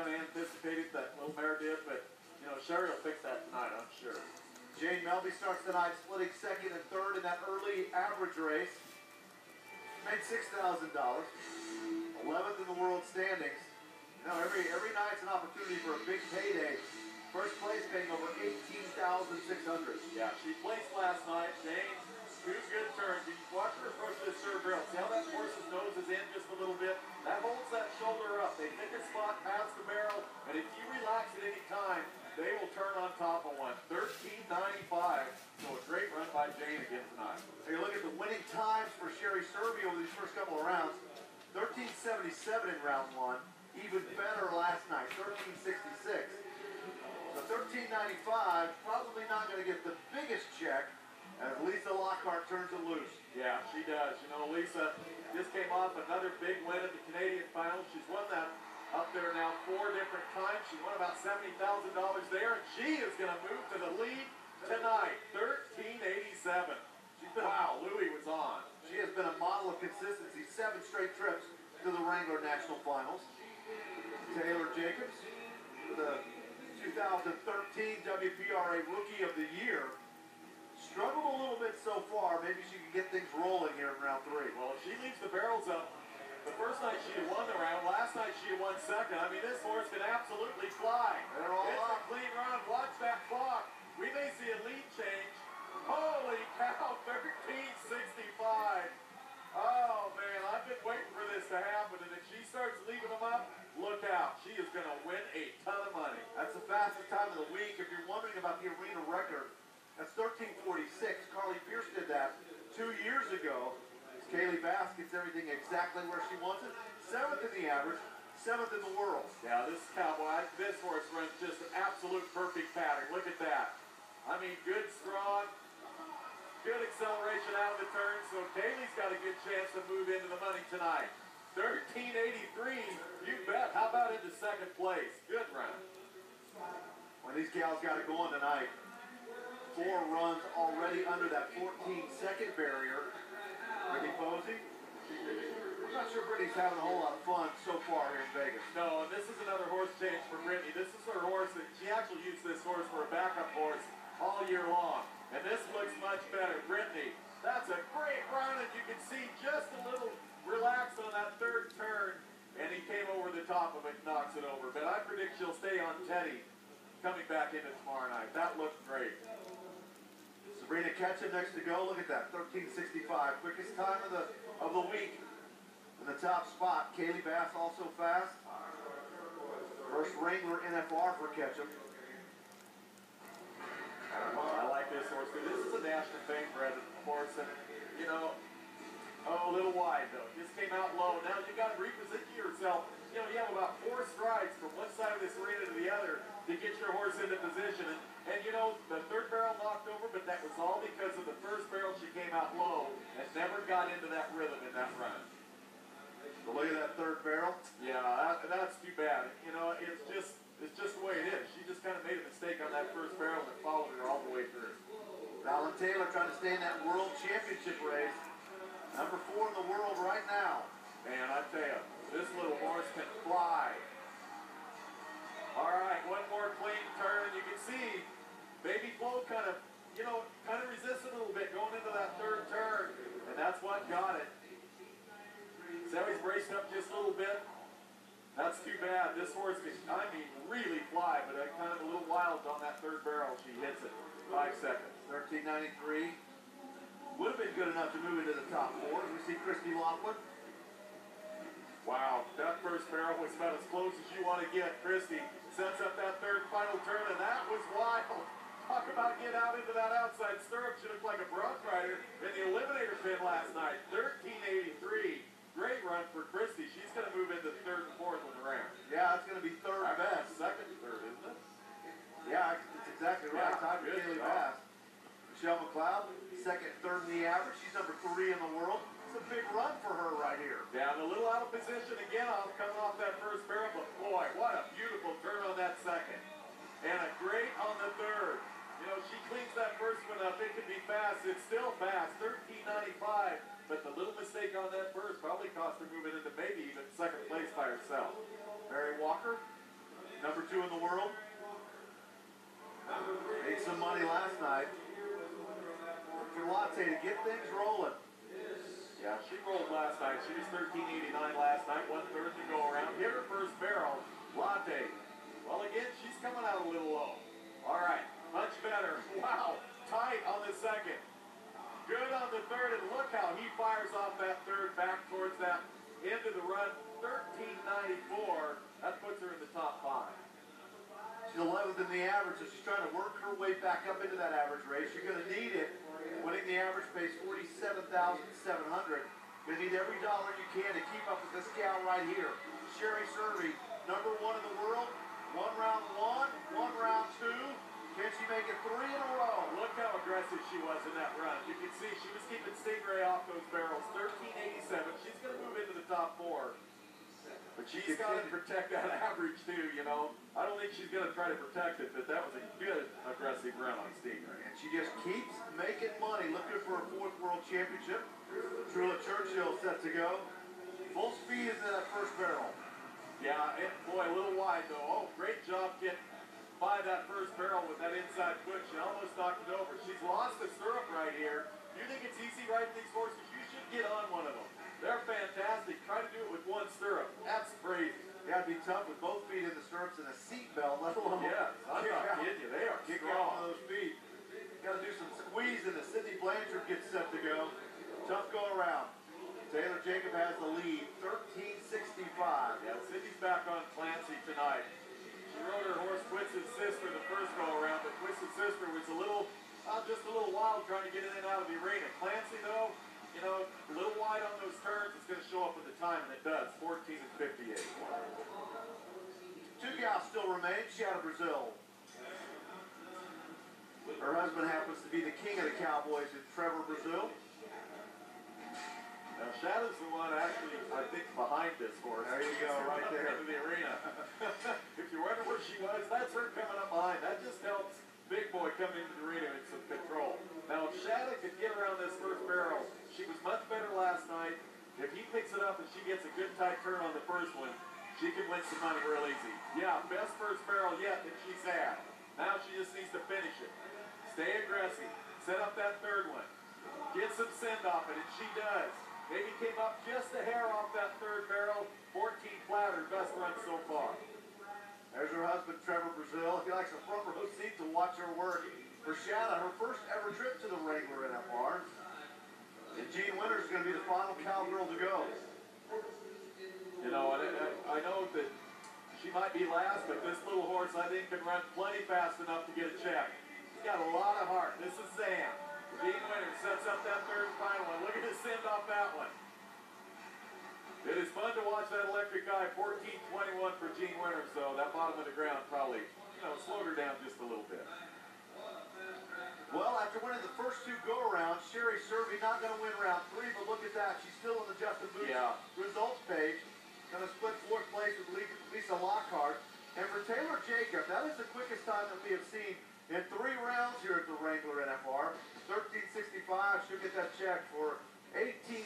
kind of anticipated, that little mare did, but, you know, Sherry will fix that tonight, I'm sure. Jane Melby starts tonight splitting second and third in that early average race. Made $6,000. 11th in the world standings. You know, every night's an opportunity for a big payday. First place paying over $18,600. Yeah, she placed last night. Jane, two good turns. You watch her approach this third barrel. See how that horse's nose is in just a little bit? That holds that shoulder up. They pick a spot past the barrel, and if you relax at any time, they will turn on top of one. 13.95. So a great run by Jane again tonight. Take a look at the winning times for Sherry Serby over these first couple of rounds. 13.77 in round one. Even better last night, 13.66. So 13.95, probably not going to get the biggest check as Lisa Lockhart turns it loose. Yeah, she does. You know, Lisa just came off another big win at the Canadian final. She's won that up there now 4 different times. She won about $70,000 there, and she is going to move to the lead tonight. 13.87. She's been, wow, Louie was on. She has been a model of consistency. 7 straight trips to the Wrangler National Finals. Taylor Jacobs, the 2013 WPRA Rookie of the Year. Struggled a little bit so far. Maybe she can get things rolling here in round 3. Well, if she leaves the barrels up, the first night she had won the round. Last night she had won second. I mean, this horse can absolutely fly. They're all it's up. a clean run. Watch that clock. We may see a lead change. Holy cow, 13.65. Oh, man, I've been waiting for this to happen. And if she starts leaving them up, look out. She is going to win a ton of money. That's the fastest time of the week. If you're wondering about the arena record, that's 13.46. Carly Pierce did that 2 years ago. Kaylee Bass gets everything exactly where she wants it. 7th in the average, 7th in the world. Yeah, this cowboy, this horse runs just an absolute perfect pattern. Look at that. I mean, good strong, good acceleration out of the turn. So Kaylee's got a good chance to move into the money tonight. 13.83, you bet. How about into second place? Good run. When these gals got it going tonight, 4 runs already under that 14-second barrier. Brittany Posey. I'm not sure Brittany's having a whole lot of fun so far here in Vegas. No, and this is another horse change for Brittany. This is her horse that she actually used this horse for a backup horse all year long. And this looks much better. Brittany, that's a great run, and you can see just a little relaxed on that third turn, and he came over the top of it, knocks it over. But I predict she'll stay on Teddy coming back into tomorrow night. That looked great. Sabrina Ketchum next to go. Look at that, 13.65. Quickest time of the week in the top spot. Kaylee Bass also fast. First Wrangler NFR for Ketchum. I like this horse too. This is a national favorite horse, and you know, a little wide though. Just came out low. Now you got to reposition yourself. You know, you have about 4 strides from one side of this arena to the other to get your horse into position. And you know, the third barrel knocked over, but that was all because of the first barrel. She came out low and never got into that rhythm in that run. So look at that third barrel. Yeah, that's too bad. You know, it's just the way it is. She just kind of made a mistake on that first barrel and followed her all the way through. Alan Taylor trying to stay in that world championship race. Number 4 in the world right now. Man, I tell you, this little horse can fly. All right, one more clean turn, and you can see Baby Flo kind of resists a little bit going into that third turn, and that's what got it. Zoe's braced up just a little bit. That's too bad. This horse can, I mean, really fly, but kind of a little wild on that third barrel. She hits it. 5 seconds. 13.93. Would have been good enough to move into the top 4. We see Christy Laughlin. Wow, that first barrel was about as close as you want to get. Christy sets up that third final turn, and that was wild. Talk about get out into that outside stirrup. She looked like a bronc rider in the eliminator pin last night. 13.83. Great run for Christy. She's going to move into 3rd and 4th with the ramp. Yeah, it's going to be 3rd best. 2nd and 3rd, isn't it? Yeah, that's exactly right. Yeah, Time for Kaylee Bass. Michelle McLeod, 2nd, 3rd in the average. She's number 3 in the world. It's a big run for her right here. Yeah, and a little out of position again. Coming off that first barrel, but boy, what a beautiful turn on that second. And a great on the third. You know, she cleans that first one up. It could be fast. It's still fast. 13.95. But the little mistake on that first probably cost her moving into maybe even 2nd place by herself. Mary Walker, number 2 in the world. Made some money last night. For Latte to get things rolling. Yeah, she rolled last night. She was 13.89 last night, 1/3 to go around. Hit her first barrel. Latte. Well, again, she's coming out a little low. All right, much better. Wow, tight on the second. Good on the third, and look how he fires off that third back towards that end of the run. 13.94. That puts her in the top 5. She's 11th in the average, so she's trying to work her way back up into that average race. You're going to need it. Winning the average pace, 47,700. Going to need every dollar you can to keep up with this gal right here. Sherry Survey, number 1 in the world. 1 round 1 round 2. Can she make it 3 in a row? Look how aggressive she was in that run. You can see she was keeping Stingray off those barrels. 13.87. She's going to move into the top 4. But she's got to protect that average too, you know. I don't think she's going to try to protect it, but that was a good aggressive run on Stingray. And she just keeps making money, looking for a 4th world championship. Trula Churchill set to go. Full speed into that first barrel. Yeah, and boy, a little wide though. Oh, great job getting by that first barrel with that inside foot. She almost knocked it over. She's lost the stirrup right here. You think it's easy riding these horses? You should get on one of them. They're fantastic. Try to do it with 1 stirrup. That's crazy. Yeah, it'd be tough with both feet in the stirrups and a seat belt, let alone I'm not kidding you. They are kick strong. out one of those feet. Got to do some squeezing as Sydney Blanchard gets set to go. Tough go around. Taylor Jacob has the lead, 13.65. Yeah, Sydney's back on Clancy tonight. She rode her horse Twisted Sister the first go around, but Twisted Sister was just a little wild trying to get in and out of the arena. Clancy though, you know, a little wide on those turns. It's going to show up at the time, and it does. 14.58. 2 gals still remain. She out of Brazil. Her husband happens to be the king of the Cowboys in Trevor Brazil. Now, Shadow's the one actually, I think, behind this horse. There you go, right there. Into the arena. If you're wondering where she was, that's her coming up behind. That just helps Big Boy come into the arena in some control. Now, if Shadow could get around this first barrel, she was much better last night. If he picks it up and she gets a good tight turn on the first one, she can win some money real easy. Yeah, best first barrel yet that she's had. Now she just needs to finish it. Stay aggressive. Set up that third one. Get some send off it, and she does. Maybe came up just a hair off that third barrel. 14 flat, her best run so far. There's her husband, Trevor Brazil. He likes a front row seat to watch her work. For Shanna, her first ever trip to the Wrangler NFR. And Jean Winters is going to be the final cowgirl to go. You know, and I know that she might be last, but this little horse, I think, can run plenty fast enough to get a check. She's got a lot of heart. This is Sam. Jean Winters sets up that third and final one. Look at the send off that one. It is fun to watch that electric eye. 14.21 for Jean Winters, though. That bottom of the ground probably, slowed her down just a little bit. Well, after winning the first 2 go-arounds, Sherry Survey not going to win round 3, but look at that. She's still on the Justin Booth results page. Going to split 4th place with Lisa Lockhart. And for Taylor Jacob, that is the quickest time that we have seen in 3 rounds here at the Wrangler NFR. 13.65. She'll get that check for $18,000.